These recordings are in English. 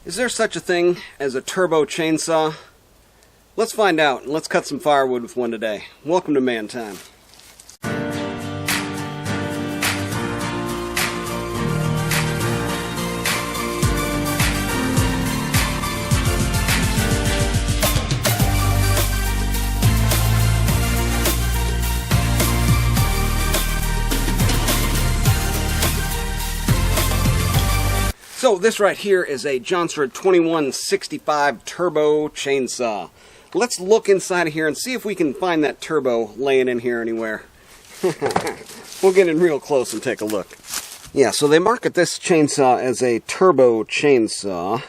Is there such a thing as a turbo chainsaw? Let's find out, and let's cut some firewood with one today. Welcome to Man Time. So this right here is a Jonsered 2165 turbo chainsaw. Let's look inside of here and see if we can find that turbo laying in here anywhere. We'll get in real close and take a look. Yeah, so they market this chainsaw as a turbo chainsaw,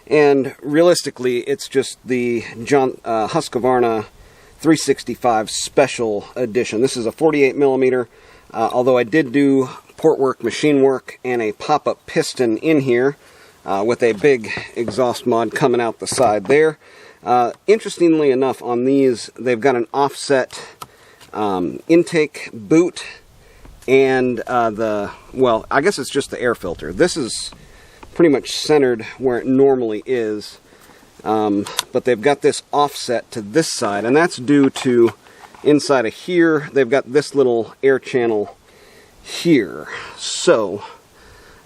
and realistically it's just the Husqvarna 365 Special Edition. This is a 48 millimeter, although I did do port work, machine work, and a pop-up piston in here with a big exhaust mod coming out the side there. Interestingly enough, on these, they've got an offset intake boot and well, I guess it's just the air filter. This is pretty much centered where it normally is, but they've got this offset to this side, and that's due to inside of here, they've got this little air channel here. So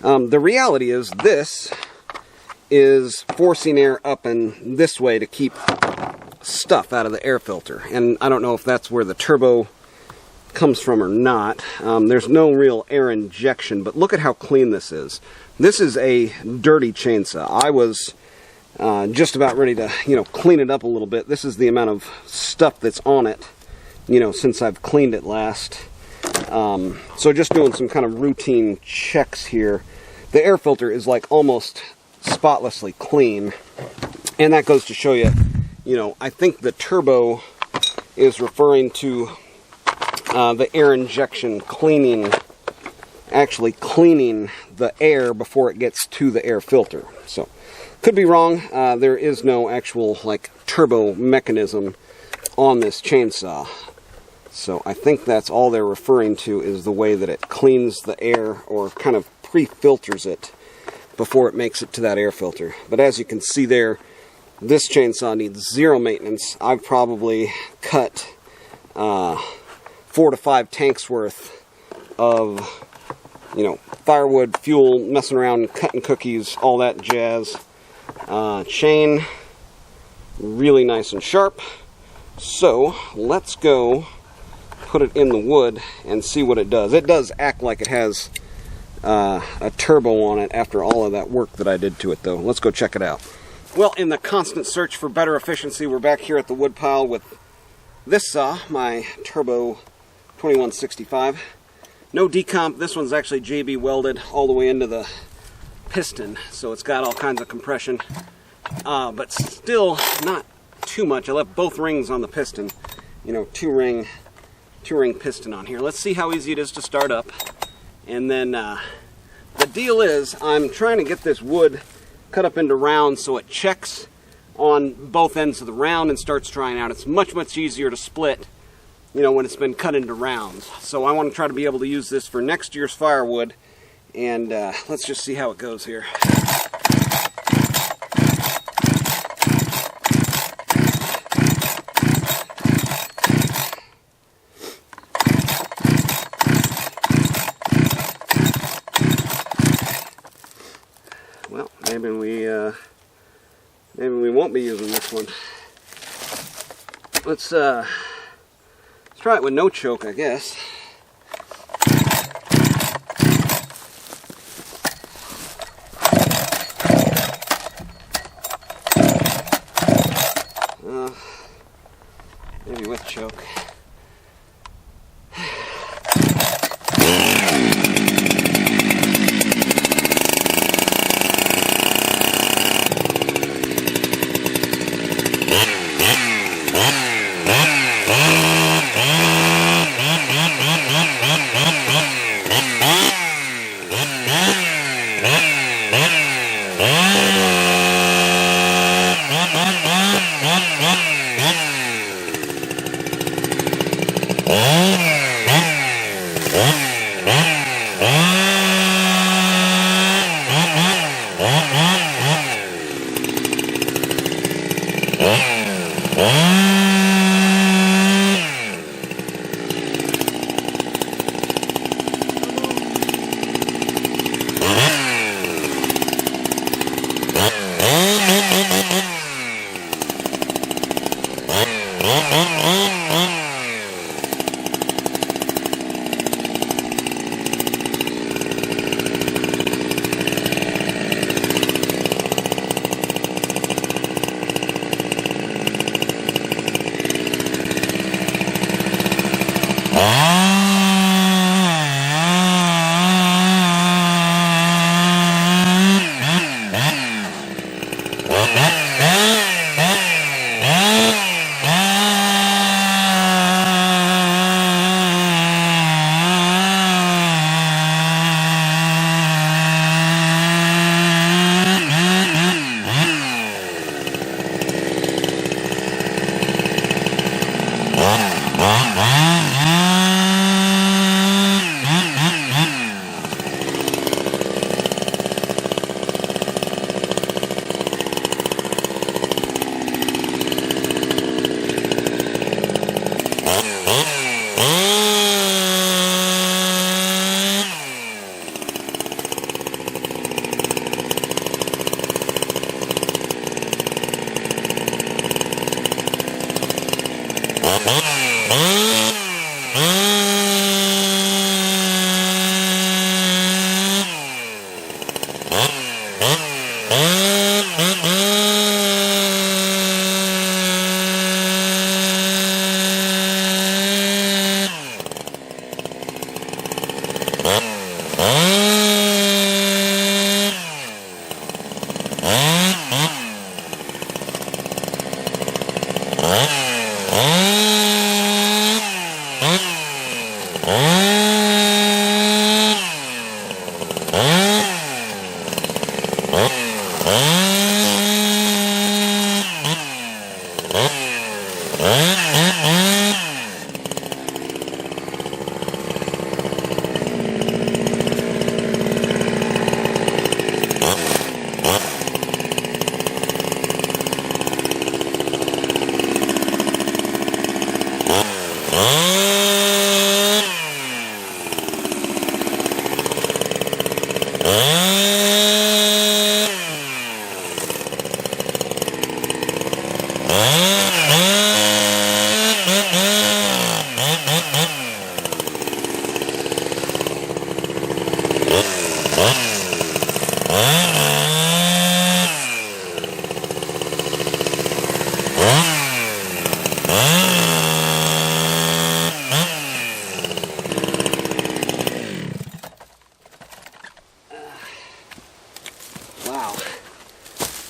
the reality is this is forcing air up and this way to keep stuff out of the air filter, and I don't know if that's where the turbo comes from or not. There's no real air injection, but look at how clean this is. This is a dirty chainsaw. I was just about ready to, clean it up a little bit. This is the amount of stuff that's on it, since I've cleaned it last. So just doing some kind of routine checks here. The air filter is like almost spotlessly clean, and that goes to show you, I think the turbo is referring to the air injection cleaning, actually cleaning the air before it gets to the air filter. So could be wrong. There is no actual turbo mechanism on this chainsaw. So I think that's all they're referring to, is the way that it cleans the air, or kind of pre-filters it before it makes it to that air filter. But as you can see there, this chainsaw needs zero maintenance. I've probably cut 4 to 5 tanks worth of, firewood, fuel, messing around, cutting cookies, all that jazz. Chain, really nice and sharp. So let's go put it in the wood and see what it does. It does act like it has a turbo on it after all of that work that I did to it, though. Let's go check it out. Well, in the constant search for better efficiency, we're back here at the wood pile with this saw, my Turbo 2165. No decomp. This one's actually JB welded all the way into the piston, so it's got all kinds of compression, but still not too much. I left both rings on the piston, two-ring piston on here. Let's see how easy it is to start up. And then the deal is, I'm trying to get this wood cut up into rounds so it checks on both ends of the round and starts drying out. It's much easier to split, when it's been cut into rounds. So I want to try to be able to use this for next year's firewood, and let's just see how it goes here. Well, maybe we won't be using this one. Let's try it with no choke, I guess. Maybe with choke. Wow.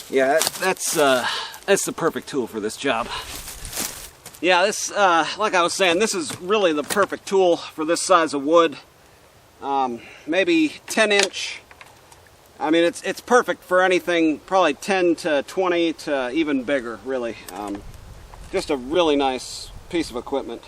Yeah, that's the perfect tool for this job. Yeah, this, like I was saying, this is really the perfect tool for this size of wood. Maybe 10-inch. I mean, it's perfect for anything, probably 10 to 20 to even bigger, really. Just a really nice piece of equipment.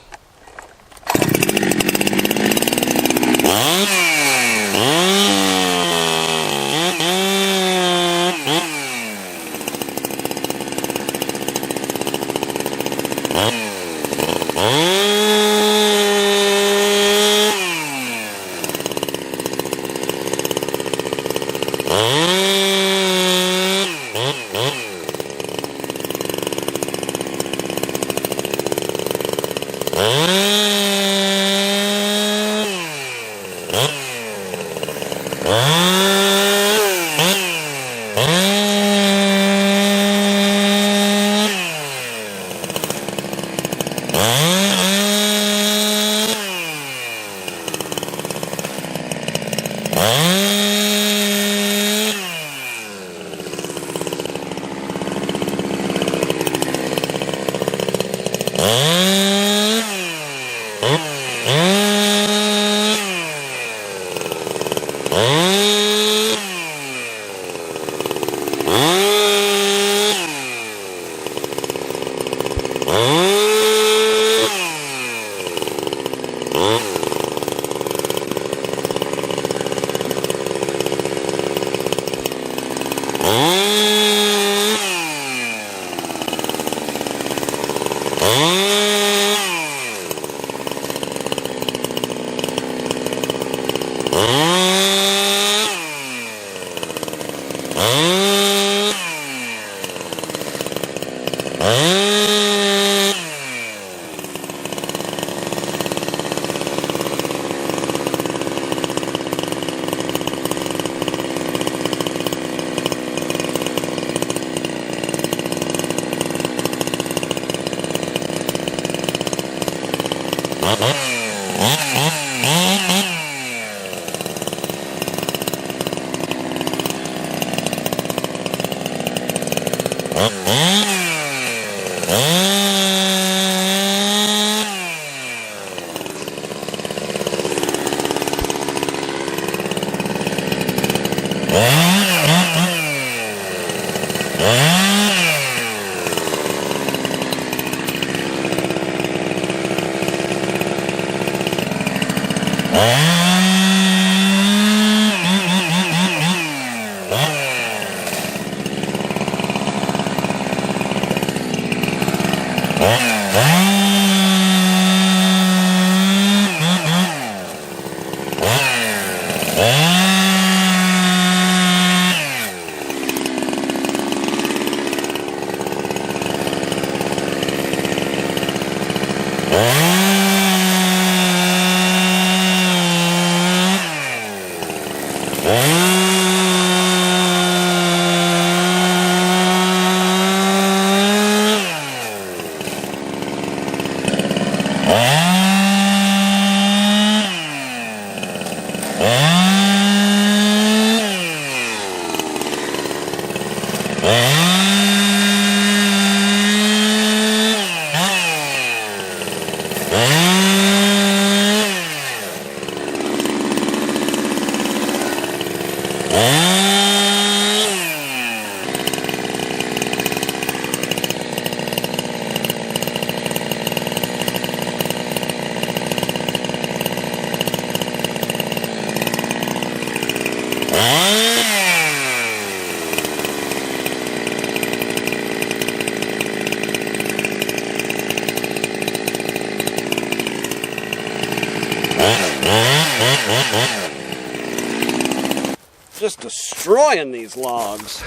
Just destroying these logs.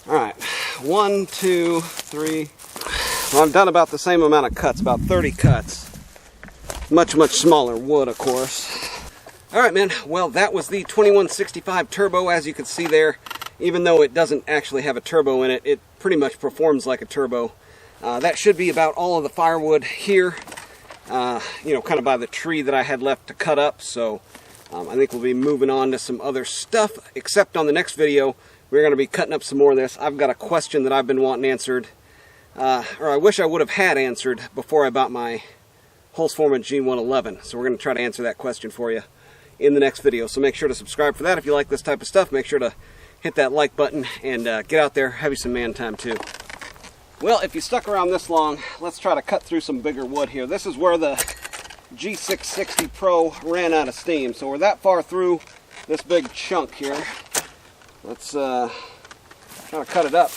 All right, 1, 2, 3. Well, I've done about the same amount of cuts, about 30 cuts. Much smaller wood, of course. All right, man. Well, that was the 2165 Turbo. As you can see there, even though it doesn't actually have a turbo in it, it pretty much performs like a turbo. That should be about all of the firewood here, you know, kind of by the tree that I had left to cut up. So I think we'll be moving on to some other stuff, except on the next video, we're going to be cutting up some more of this. I've got a question that I've been wanting answered, or I wish I would have had answered before I bought my Holzforman G111. So we're going to try to answer that question for you in the next video. So make sure to subscribe for that if you like this type of stuff. Make sure to hit that like button and get out there, have you some man time too. Well, if you stuck around this long, let's try to cut through some bigger wood here. This is where the G660 Pro ran out of steam, so we're that far through this big chunk here. Let's try to cut it up.